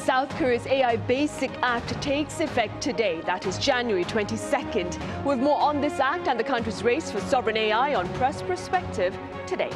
South Korea's AI Basic Act takes effect today. That is January 22nd. With more on this act and the country's race for sovereign AI on Press Perspective today.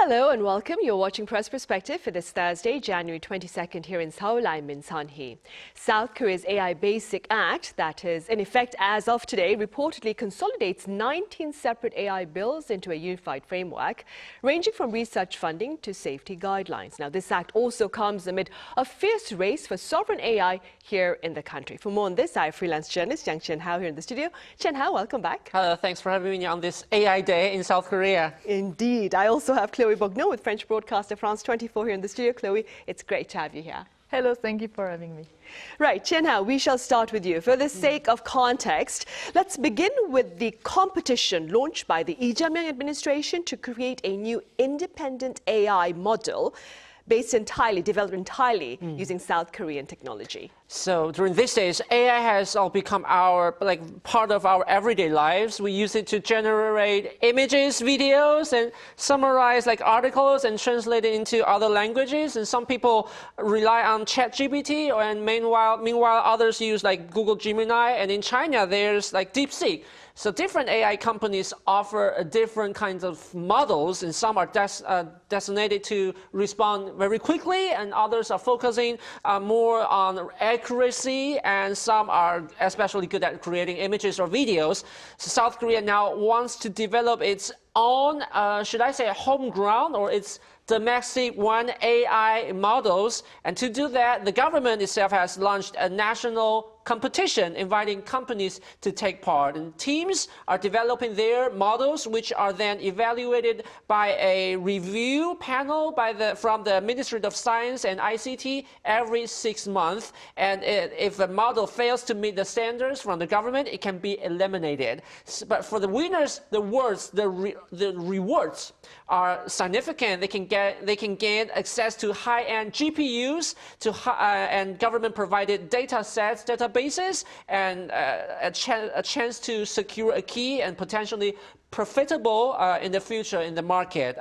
Hello and welcome. You're watching Press Perspective for this Thursday, January 22nd here in Seoul. I'm Min Sunhee. South Korea's AI Basic Act, that is in effect as of today, reportedly consolidates 19 separate AI bills into a unified framework, ranging from research funding to safety guidelines. Now, this act also comes amid a fierce race for sovereign AI here in the country. For more on this, I have freelance journalist Yang Chien-Hao here in the studio. Chien-Hao, welcome back. Hello, thanks for having me on this AI Day in South Korea. Indeed. I also have Chloe Borgnon with French broadcaster France 24 here in the studio. Chloe, it's great to have you here. Hello, thank you for having me. Right, Chien-Hao, we shall start with you. For the sake of context, let's begin with the competition launched by the Lee Jae-myung administration to create a new independent AI model developed entirely using South Korean technology. So during these days, AI has all become part of our everyday lives. We use it to generate images, videos, and summarize articles and translate it into other languages. And some people rely on ChatGPT, and meanwhile others use Google Gemini. And in China, there's DeepSeek. So different AI companies offer different kinds of models, and some are designated to respond very quickly, and others are focusing more on accuracy, and some are especially good at creating images or videos. So South Korea now wants to develop its own, should I say, homegrown or its domestic one AI models. And to do that, the government itself has launched a national competition inviting companies to take part. And teams are developing their models, which are then evaluated by a review panel from the Ministry of Science and ICT every 6 months. And if a model fails to meet the standards from the government, it can be eliminated. But for the winners, the rewards are significant. They can gain access to high-end GPUs and government-provided data sets, databases, and a chance to secure a key and potentially profitable in the future in the market.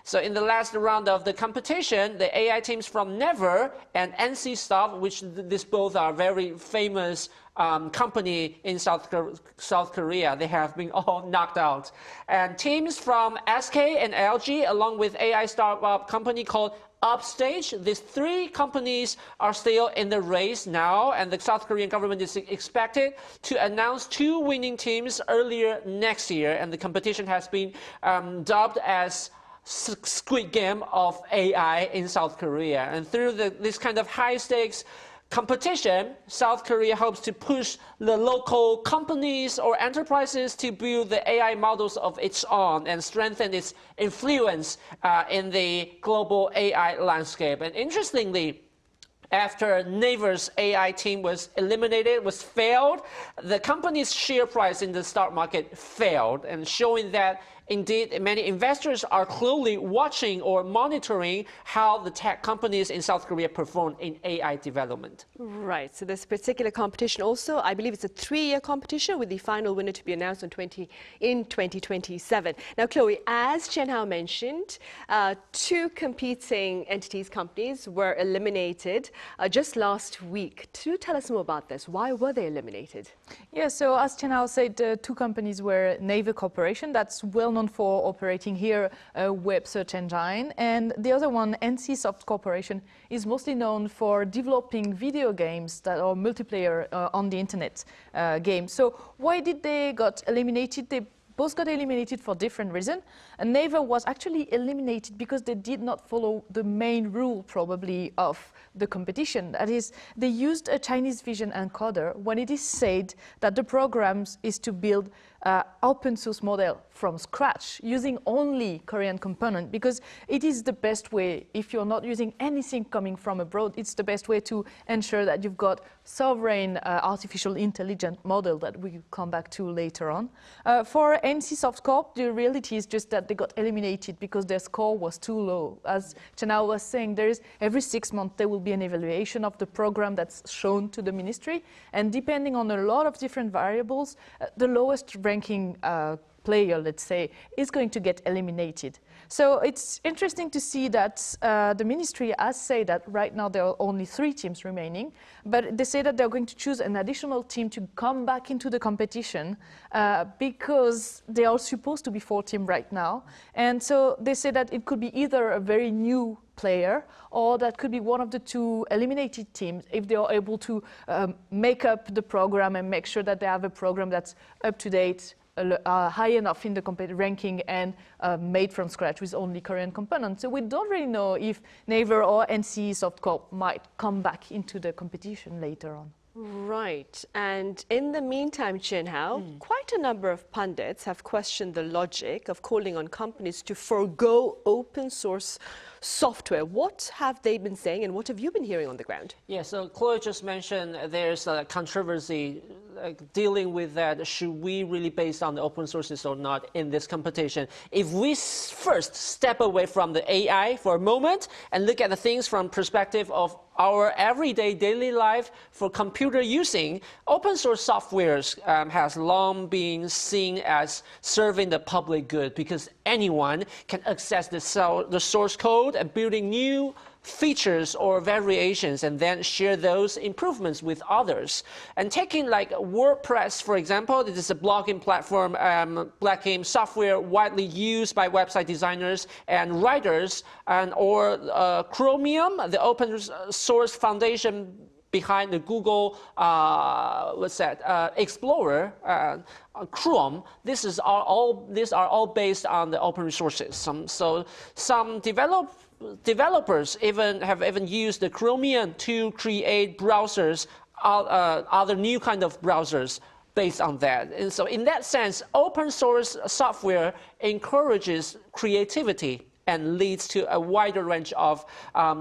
So in the last round of the competition, the AI teams from Never and NC Soft, which these both are very famous company in South Korea, they have been all knocked out. And teams from SK and LG, along with AI startup company called Upstage, these three companies are still in the race now, and the South Korean government is expected to announce 2 winning teams earlier next year, and the competition has been dubbed as Squid Game of AI in South Korea. And through this kind of high-stakes competition, South Korea hopes to push the local companies or enterprises to build the AI models of its own and strengthen its influence in the global AI landscape. And interestingly, after Naver's AI team was failed, the company's share price in the stock market failed, and showing that indeed many investors are closely watching or monitoring how the tech companies in South Korea perform in AI development. Right, so this particular competition also, I believe it's a 3-year competition with the final winner to be announced in 2027. Now, Chloe, as Chien-Hao mentioned, 2 competing companies were eliminated just last week. To tell us more about this, why were they eliminated? Yeah, so as Chien-Hao said, 2 companies were Naver Corporation, that's well known for operating here a web search engine, and the other one, NC Soft Corporation, is mostly known for developing video games that are multiplayer on the internet games. So why did they got eliminated? They both got eliminated for different reasons. And Naver was actually eliminated because they did not follow the main rule, probably, of the competition. That is, they used a Chinese vision encoder when it is said that the program is to build open source model from scratch, using only Korean component, because it is the best way. If you're not using anything coming from abroad, it's the best way to ensure that you've got sovereign artificial intelligence model that we come back to later on. For NCSoft Corp, the reality is just that they got eliminated because their score was too low. As Chien-Hao was saying, every 6 months there will be an evaluation of the program that's shown to the ministry, and depending on a lot of different variables, the lowest ranking player, let's say, is going to get eliminated. So it's interesting to see that the ministry has said that right now there are only 3 teams remaining, but they say that they're going to choose an additional team to come back into the competition because they are supposed to be 4 teams right now. And so they say that it could be either a very new player, or that could be one of the 2 eliminated teams if they are able to make up the program and make sure that they have a program that's up to date, high enough in the ranking, and made from scratch with only Korean components. So we don't really know if Naver or NCSoft Corp might come back into the competition later on. Right. And in the meantime, Chien-Hao, quite a number of pundits have questioned the logic of calling on companies to forgo open source software. What have they been saying, and what have you been hearing on the ground? Yeah, so Chloe just mentioned there's a controversy dealing with that. Should we really base on the open sources or not in this competition? If we first step away from the AI for a moment and look at the things from perspective of our everyday daily life for computer using, open source softwares has long been seen as serving the public good because anyone can access the source code and building new features or variations and then share those improvements with others. And taking like WordPress, for example, this is a blogging platform, blogging software widely used by website designers and writers, or Chromium, the open source foundation behind the Google, Explorer, Chrome. These are all based on the open resources. Some developers have used the Chromium to create browsers, other new kind of browsers based on that. And so in that sense, open source software encourages creativity and leads to a wider range of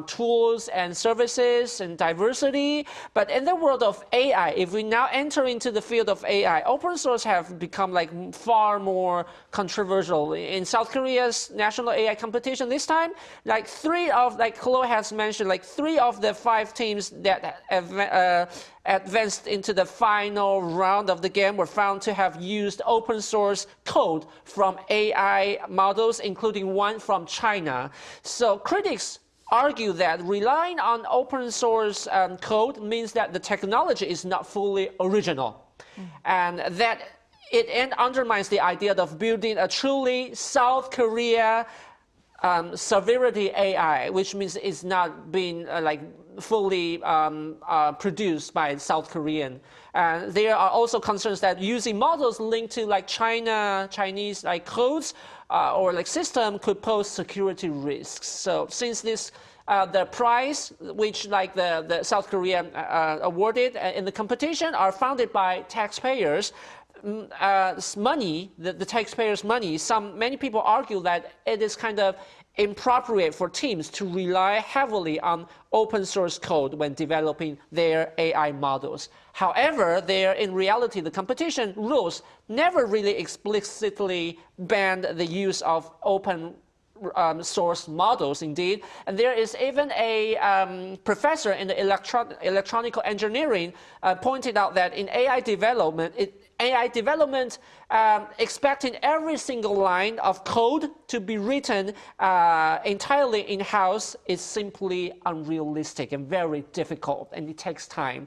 tools and services and diversity. But in the world of AI, if we now enter into the field of AI, open source have become like far more controversial. In South Korea's national AI competition this time, like Chloe has mentioned, like 3 of the 5 teams that advanced into the final round of the game were found to have used open source code from AI models, including one from China. So critics argue that relying on open source code means that the technology is not fully original, and that it undermines the idea of building a truly South Korea sovereignty AI, which means it's not being fully produced by South Korean. And there are also concerns that using models linked to like Chinese codes or system could pose security risks. So since this the prize which the South Korea awarded in the competition are funded by taxpayers, money, the taxpayers' money, many people argue that it is kind of inappropriate for teams to rely heavily on open source code when developing their AI models. However, in reality, the competition rules never really explicitly banned the use of open source models, indeed. And there is even a professor in the electronic engineering pointed out that in AI development, expecting every single line of code to be written entirely in-house is simply unrealistic and very difficult, and it takes time.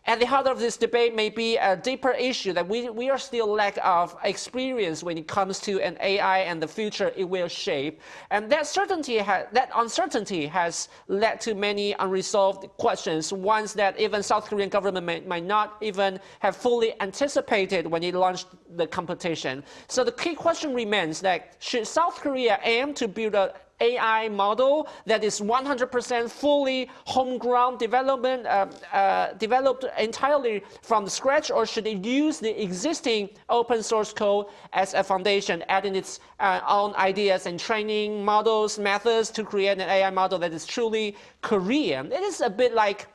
At the heart of this debate may be a deeper issue that we are still lack of experience when it comes to an AI and the future it will shape. And that uncertainty has led to many unresolved questions, ones that even South Korean government might not even have fully anticipated when it launched the competition. So the key question remains that should South Korea aim to build AI model that is 100% fully homegrown development, developed entirely from scratch, or should it use the existing open source code as a foundation, adding its own ideas and training models, methods to create an AI model that is truly Korean? It is a bit like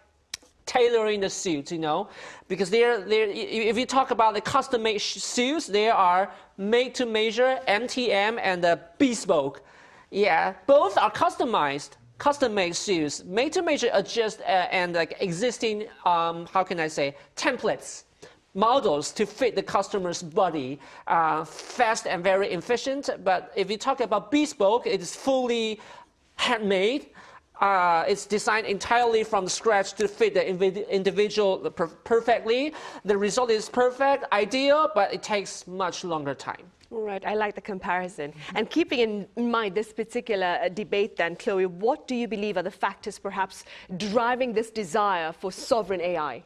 tailoring the suits, you know, because if you talk about the custom-made suits, there are made-to-measure, MTM, and bespoke. Yeah, both are customized, custom-made suits. Made-to-measure are just and like existing, how can I say, templates, models to fit the customer's body, fast and very efficient. But if you talk about bespoke, it is fully handmade. It's designed entirely from scratch to fit the individual perfectly. The result is perfect, ideal, but it takes much longer time. Right, I like the comparison. And keeping in mind this particular debate then, Chloe, what do you believe are the factors perhaps driving this desire for sovereign AI?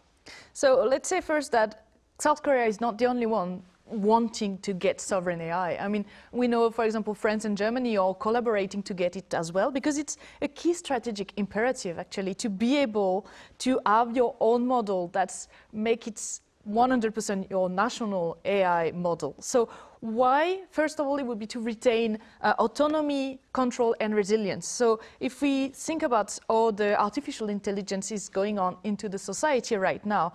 So let's say first that South Korea is not the only one wanting to get sovereign AI. I mean, we know, for example, France and Germany are collaborating to get it as well, because it's a key strategic imperative, actually, to be able to have your own model that's make it 100% your national AI model. So why? First of all, it would be to retain autonomy, control, and resilience. So if we think about all the artificial intelligence is going on into the society right now,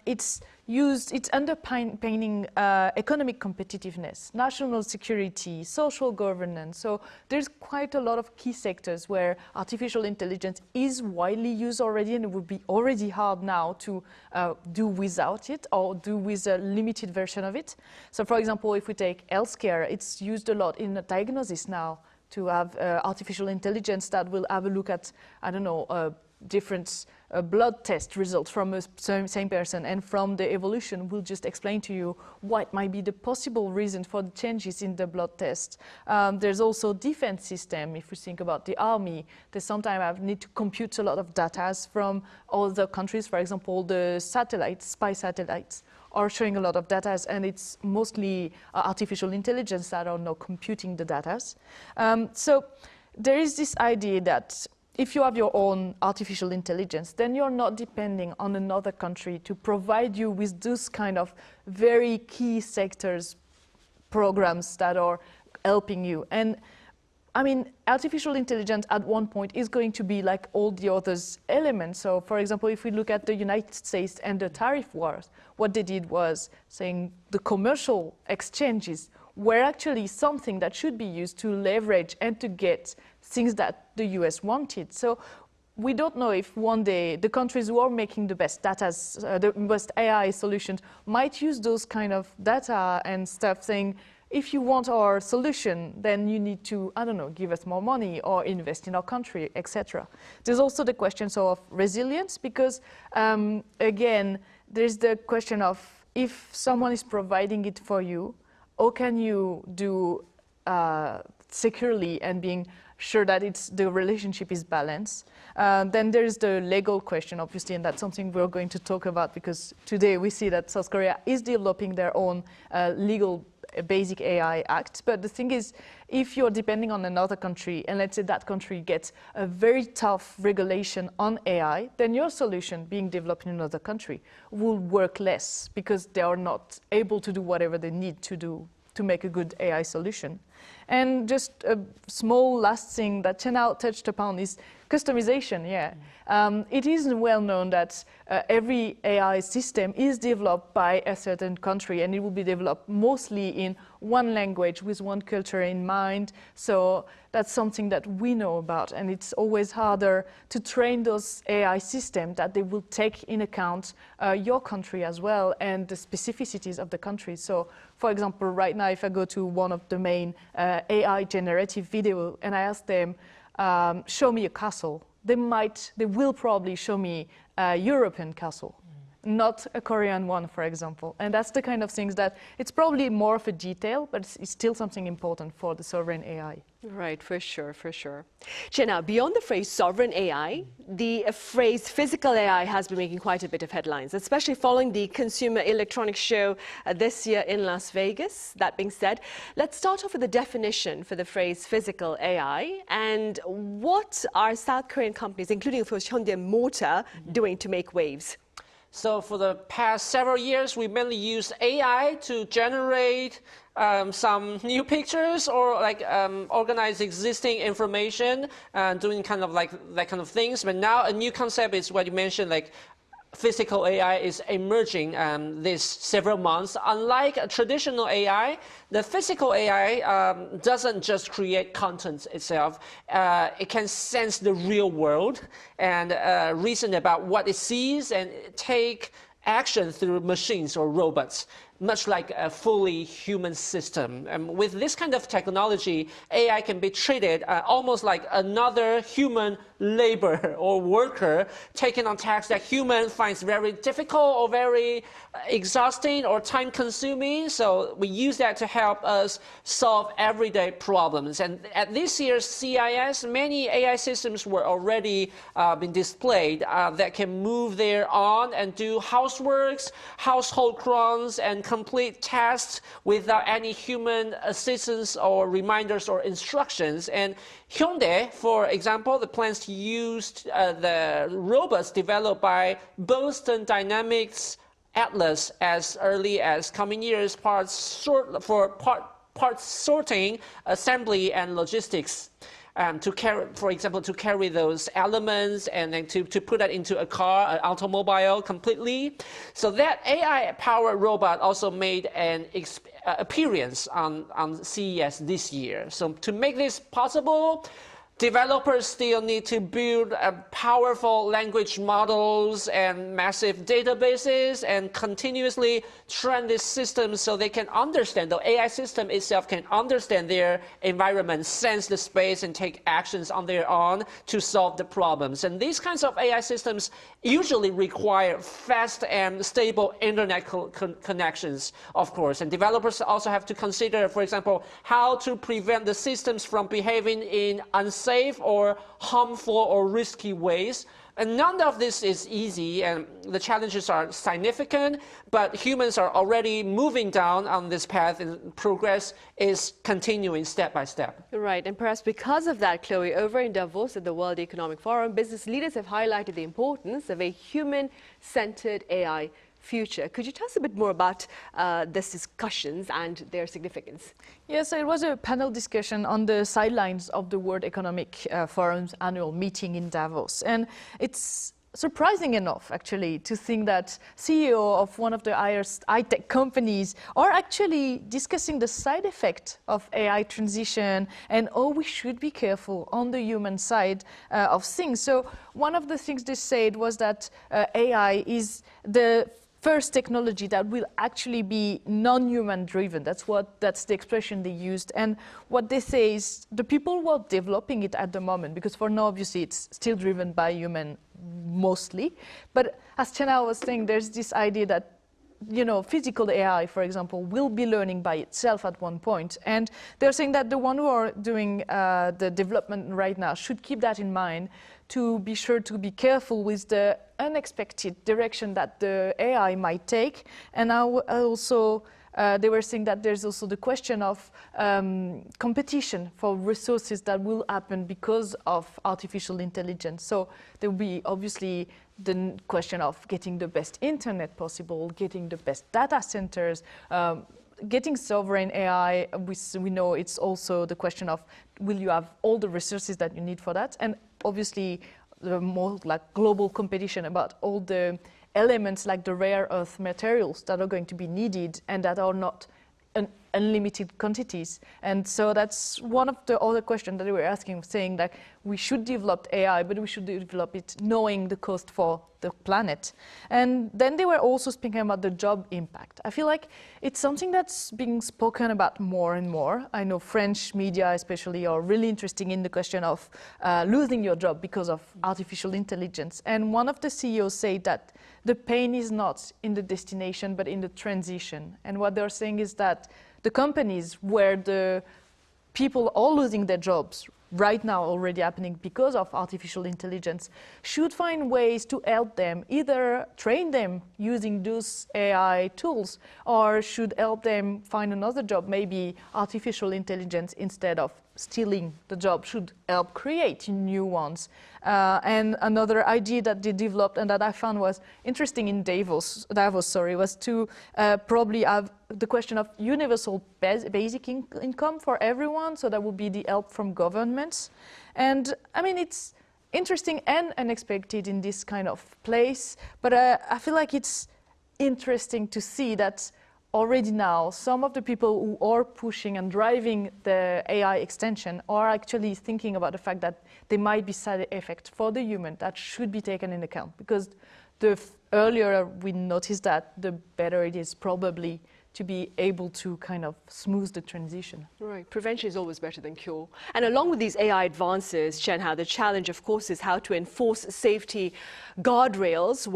it's underpinning economic competitiveness, national security, social governance. So there's quite a lot of key sectors where artificial intelligence is widely used already, and it would be already hard now to do without it or do with a limited version of it. So for example, if we take healthcare, it's used a lot in diagnosis now to have artificial intelligence that will have a look at, I don't know, different blood test results from a same person, and from the evolution will just explain to you what might be the possible reason for the changes in the blood test. There's also defense system. If we think about the army, they sometimes need to compute a lot of data from other countries. For example, the satellites, spy satellites, are showing a lot of data, and it's mostly artificial intelligence that are now computing the data. So there is this idea that if you have your own artificial intelligence, then you're not depending on another country to provide you with those kind of very key sectors, programs that are helping you. And I mean, artificial intelligence at one point is going to be like all the other elements. So for example, if we look at the United States and the tariff wars, what they did was saying the commercial exchanges were actually something that should be used to leverage and to get things that the US wanted. So we don't know if one day the countries who are making the best data, the best AI solutions might use those kind of data and stuff, saying, if you want our solution, then you need to, I don't know, give us more money or invest in our country, etc. There's also the question of resilience, because again, there's the question of if someone is providing it for you, how can you do securely and being sure that the relationship is balanced? Then there's the legal question, obviously, and that's something we're going to talk about, because today we see that South Korea is developing their own legal basic AI act. But the thing is, if you're depending on another country, and let's say that country gets a very tough regulation on AI, then your solution being developed in another country will work less, because they are not able to do whatever they need to do to make a good AI solution. And just a small last thing that Chien-Hao touched upon is customization. It is well known that every AI system is developed by a certain country, and it will be developed mostly in one language with one culture in mind. So that's something that we know about, and it's always harder to train those AI systems that they will take in account your country as well and the specificities of the country. So for example, right now, if I go to one of the main AI generative video and I ask them, show me a castle, they will probably show me a European castle. not a Korean one, for example. And that's the kind of things that it's probably more of a detail, but it's still something important for the sovereign AI. Right, for sure, for sure. Chien-Hao, beyond the phrase sovereign AI, the phrase physical AI has been making quite a bit of headlines, especially following the Consumer Electronics Show this year in Las Vegas. That being said, let's start off with the definition for the phrase physical AI and what are South Korean companies, including of course Hyundai Motor, doing to make waves? So for the past several years, we mainly use AI to generate some new pictures or like organize existing information, doing kind of like that kind of things. But now a new concept is what you mentioned, like physical AI is emerging these several months. Unlike a traditional AI, the physical AI doesn't just create content itself. It can sense the real world and reason about what it sees and take action through machines or robots, much like a fully human system. And with this kind of technology, AI can be treated almost like another human laborer or worker taking on tasks that human finds very difficult or very exhausting or time-consuming. So we use that to help us solve everyday problems. And at this year's CIS, many AI systems were already been displayed that can move there on and do houseworks, household chores, and complete tasks without any human assistance or reminders or instructions. And Hyundai, for example, the plans to use the robots developed by Boston Dynamics Atlas as early as coming years parts sorting, assembly, and logistics. To carry, for example, to carry those elements and then to put that into a car, an automobile completely. So that AI-powered robot also made an appearance on CES this year. So to make this possible, developers still need to build powerful language models and massive databases and continuously train these systems so they can understand, the AI system itself can understand their environment, sense the space, and take actions on their own to solve the problems. And these kinds of AI systems usually require fast and stable internet connections, of course. And developers also have to consider, for example, how to prevent the systems from behaving in unsafe or harmful or risky ways. And none of this is easy, and the challenges are significant, but humans are already moving down on this path, and progress is continuing step by step. Right, and perhaps because of that, Chloe, over in Davos at the World Economic Forum, business leaders have highlighted the importance of a human-centered AI future. Could you tell us a bit more about these discussions and their significance? Yes, it was a panel discussion on the sidelines of the World Economic Forum's annual meeting in Davos. And it's surprising enough, actually, to think that CEO of one of the highest high-tech companies are actually discussing the side effect of AI transition and we should be careful on the human side of things. So one of the things they said was that AI is the first technology that will actually be non-human driven. That's the expression they used. And what they say is the people who are developing it at the moment, because for now, obviously, it's still driven by human mostly. But as Chien-Hao was saying, there's this idea that physical AI, for example, will be learning by itself at one point. And they're saying that the one who are doing the development right now should keep that in mind to be sure to be careful with the unexpected direction that the AI might take. And also, they were saying that there's also the question of competition for resources that will happen because of artificial intelligence. So there will be obviously the question of getting the best internet possible, getting the best data centers, getting sovereign AI. We know it's also the question of will you have all the resources that you need for that? And obviously, the more like global competition about all the elements like the rare earth materials that are going to be needed and that are not unlimited quantities. And so that's one of the other questions that we were asking, saying that we should develop AI, but we should develop it knowing the cost for the planet. And then they were also speaking about the job impact. I feel like it's something that's being spoken about more and more. I know French media especially are really interested in the question of losing your job because of artificial intelligence. And one of the CEOs said that the pain is not in the destination, but in the transition. And what they're saying is that the companies where the people are losing their jobs right now already happening because of artificial intelligence should find ways to help them, either train them using those AI tools or should help them find another job. Maybe artificial intelligence, instead of stealing the job, should help create new ones. And another idea that they developed and that I found was interesting in Davos, was to probably have the question of universal basic income for everyone. So that would be the help from governments. And I mean, it's interesting and unexpected in this kind of place. But I feel like it's interesting to see that already now, some of the people who are pushing and driving the AI extension are actually thinking about the fact that there might be side effects for the human that should be taken into account. Because the earlier we notice that, the better it is probably to be able to kind of smooth the transition. Right, prevention is always better than cure. And along with these AI advances, Chien-Hao, the challenge, of course, is how to enforce safety guardrails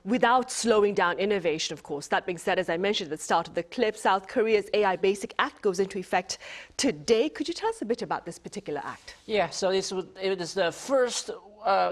without slowing down innovation, of course. That being said, as I mentioned at the start of the clip, South Korea's AI Basic Act goes into effect today. Could you tell us a bit about this particular act? Yeah, so it is the first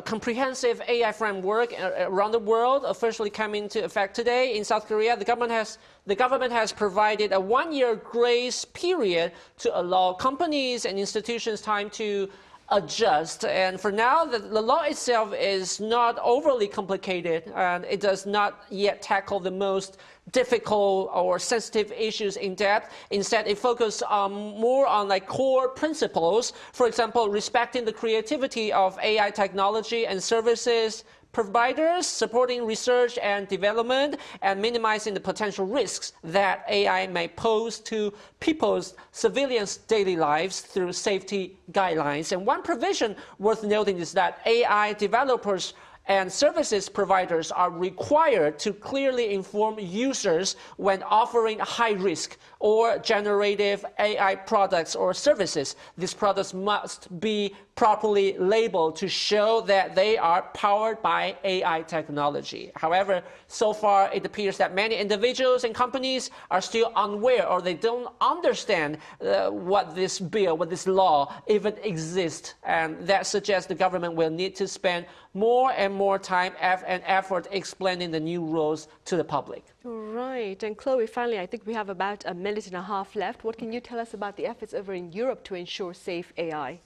comprehensive AI framework around the world officially coming into effect today. In South Korea, the government has provided a 1-year grace period to allow companies and institutions time to adjust. And for now, the law itself is not overly complicated, and it does not yet tackle the most difficult or sensitive issues in depth. Instead, it focuses more on like core principles. For example, respecting the creativity of AI technology and services providers, supporting research and development, and minimizing the potential risks that AI may pose to people's civilians' daily lives through safety guidelines. And one provision worth noting is that AI developers and services providers are required to clearly inform users when offering high-risk or generative AI products or services. These products must be properly labeled to show that they are powered by AI technology. However, so far it appears that many individuals and companies are still unaware, or they don't understand what this bill, what this law even exists. And that suggests the government will need to spend more and more time and effort explaining the new rules to the public. Right. And Chloe, finally, I think we have about a minute and a half left. What can you tell us about the efforts over in Europe to ensure safe AI?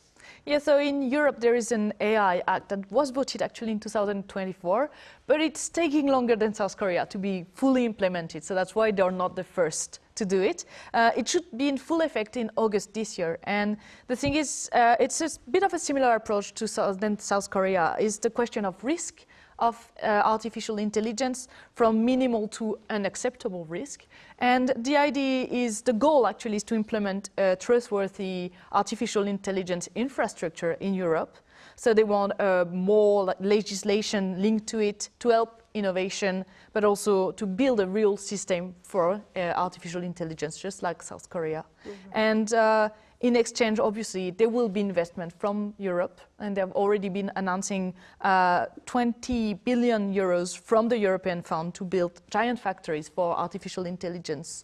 Yeah, so in Europe there is an AI Act that was voted actually in 2024, but it's taking longer than South Korea to be fully implemented, so that's why they're not the first to do it. It should be in full effect in August this year, and the thing is, it's a bit of a similar approach to South Korea, is the question of risk of artificial intelligence from minimal to unacceptable risk. And the idea is, the goal actually is to implement a trustworthy artificial intelligence infrastructure in Europe. So they want more legislation linked to it to help innovation, but also to build a real system for artificial intelligence, just like South Korea. Mm-hmm. And in exchange, obviously, there will be investment from Europe, and they have already been announcing 20 billion euros from the European Fund to build giant factories for artificial intelligence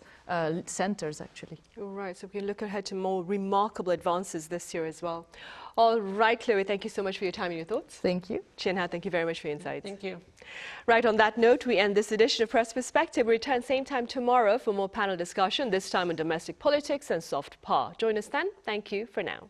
centers, actually. All right, so we can look ahead to more remarkable advances this year as well. All right, Chloe, thank you so much for your time and your thoughts. Thank you. Chien-Hao, thank you very much for your insights. Thank you. Right, on that note, we end this edition of Press Perspective. We return same time tomorrow for more panel discussion, this time on domestic politics and soft power. Join us then. Thank you for now.